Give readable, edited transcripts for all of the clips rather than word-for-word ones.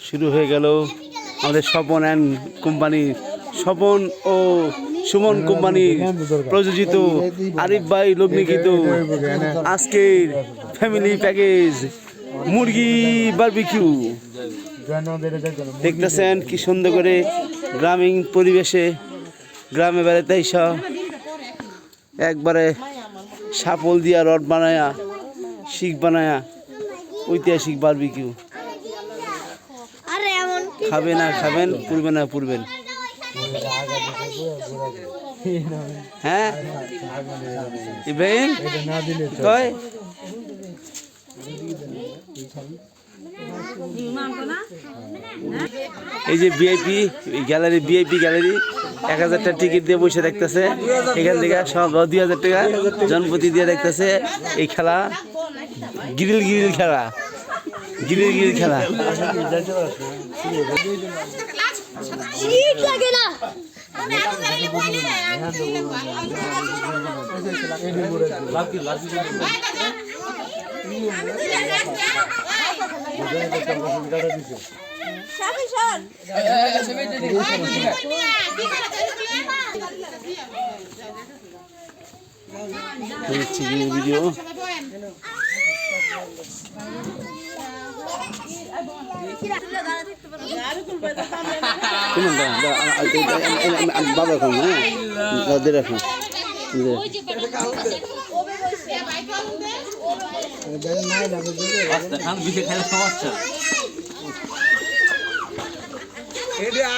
শুরু হয়ে গেল আমাদের স্বপন অ্যান্ড কোম্পানি, স্বপন ও সুমন কোম্পানির প্রযোজিত আরিফ ভাই লগ্নিকৃত আজকের ফ্যামিলি প্যাকেজ মুরগি বারবিকিউ। দেখতেছেন কি সুন্দর করে গ্রামীণ পরিবেশে গ্রামে বেড়াতে এসা একবারে সাপল দিয়া রড বানায়া শিক বানায়া ঐতিহাসিক বারবিকিউ। খাবে না খাবেন, পুরবে না পুরবেন। হ্যাঁ ইব্রাহিম কয় এই যে ভিআইপি গ্যালারি, ভিআইপি গ্যালারি 1000 টাকা টিকিট দিয়ে বসে দেখতেছে। এখান থেকে সব 2000 টাকা জনপ্রতি দিয়ে দেখতেছে এই খেলা, গিরিল গিরিল খেলা, গিরিল গিরিল খেলা। ভিডিও বাবা এখন হ্যাঁ রাখুন।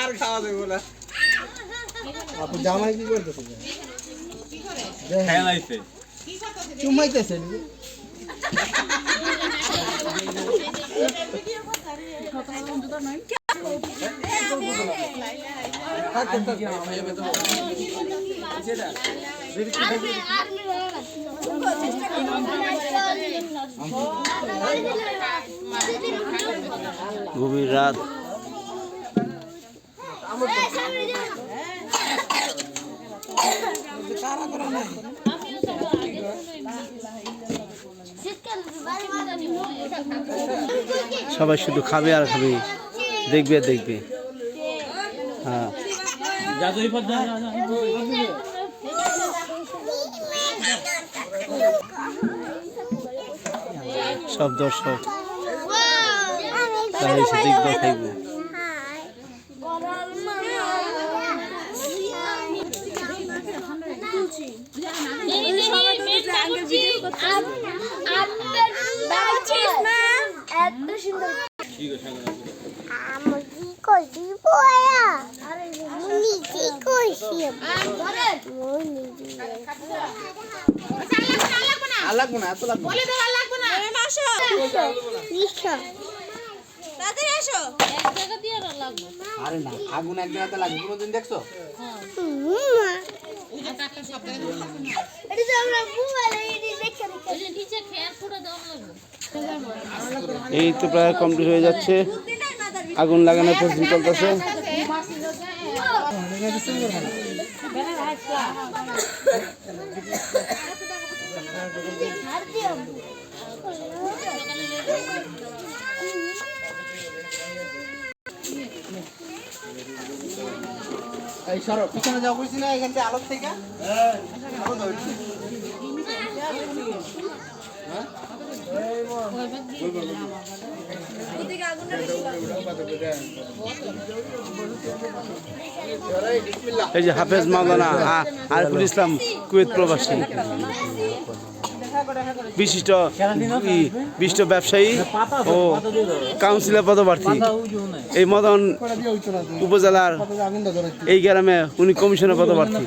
আর খাওয়া দেবো না। আপনি জামাই কি করতেছে? চুমাইতেছেন। গভীর রাত, সবাই শুধু খাবে আর খাবে, দেখবে আর দেখবে। হ্যাঁ সব দর্শক তারা এসে দেখবে খাইবে। আরে না আগুন এক জায়গাতে লাগে, কোনোদিন দেখছো? এই তো প্রায় কমপ্লিট হয়ে যাচ্ছে, আগুন লাগানোর প্রস্তুতি চলতেছে। এই সরো পিছনে যাও কইছি না, এখান থেকে আলোক থেকে এই যে হাফেজ মাওলানা আরিফুল ইসলাম কুয়েত প্রবাসী, বিশিষ্ট ব্যবসায়ী ও কাউন্সিলর পদপ্রার্থী। এই মদন উপজেলার এই গ্রামে উনি কমিশনের পদপ্রার্থী।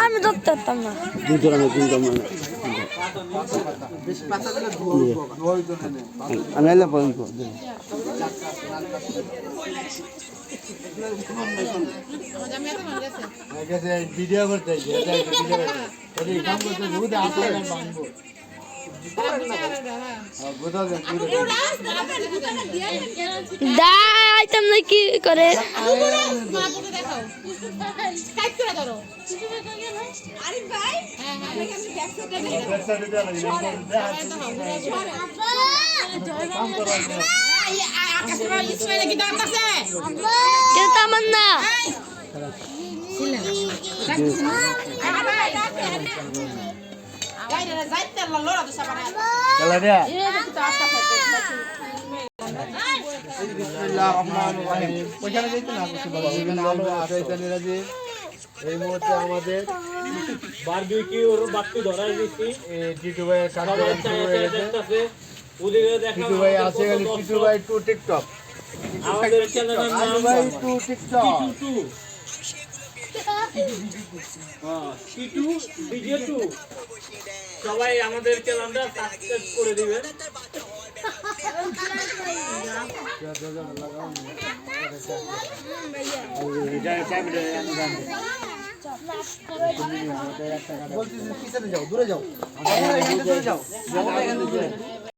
আমি ধরতে পারতাম না। আমি এলাম ভিডিও করতে আইতাম না কি করে কেউ তামান না খেলা দেয়া ওইখানে যাইতে না কিছু বলো এখানে আলো আছে এখানে রাজি এই মুহূর্তে আমাদের বারবিকিউর বাক্তি ধরাই দিছি টিটু ভাইয়ের কার্যক্রম শুরু হয়ে গেছে ওদিকে দেখা টিটু ভাই আছে গেলে টিটু ভাই টু টিকটক আমাদের চ্যানেলের নাম টিটু ভাই to TikTok to Titu DJ to সবাই আমাদের চ্যানেলটা সাবস্ক্রাইব করে দিবেন বলতেছি পিছনে যাও দূরে যাও দূরে যাও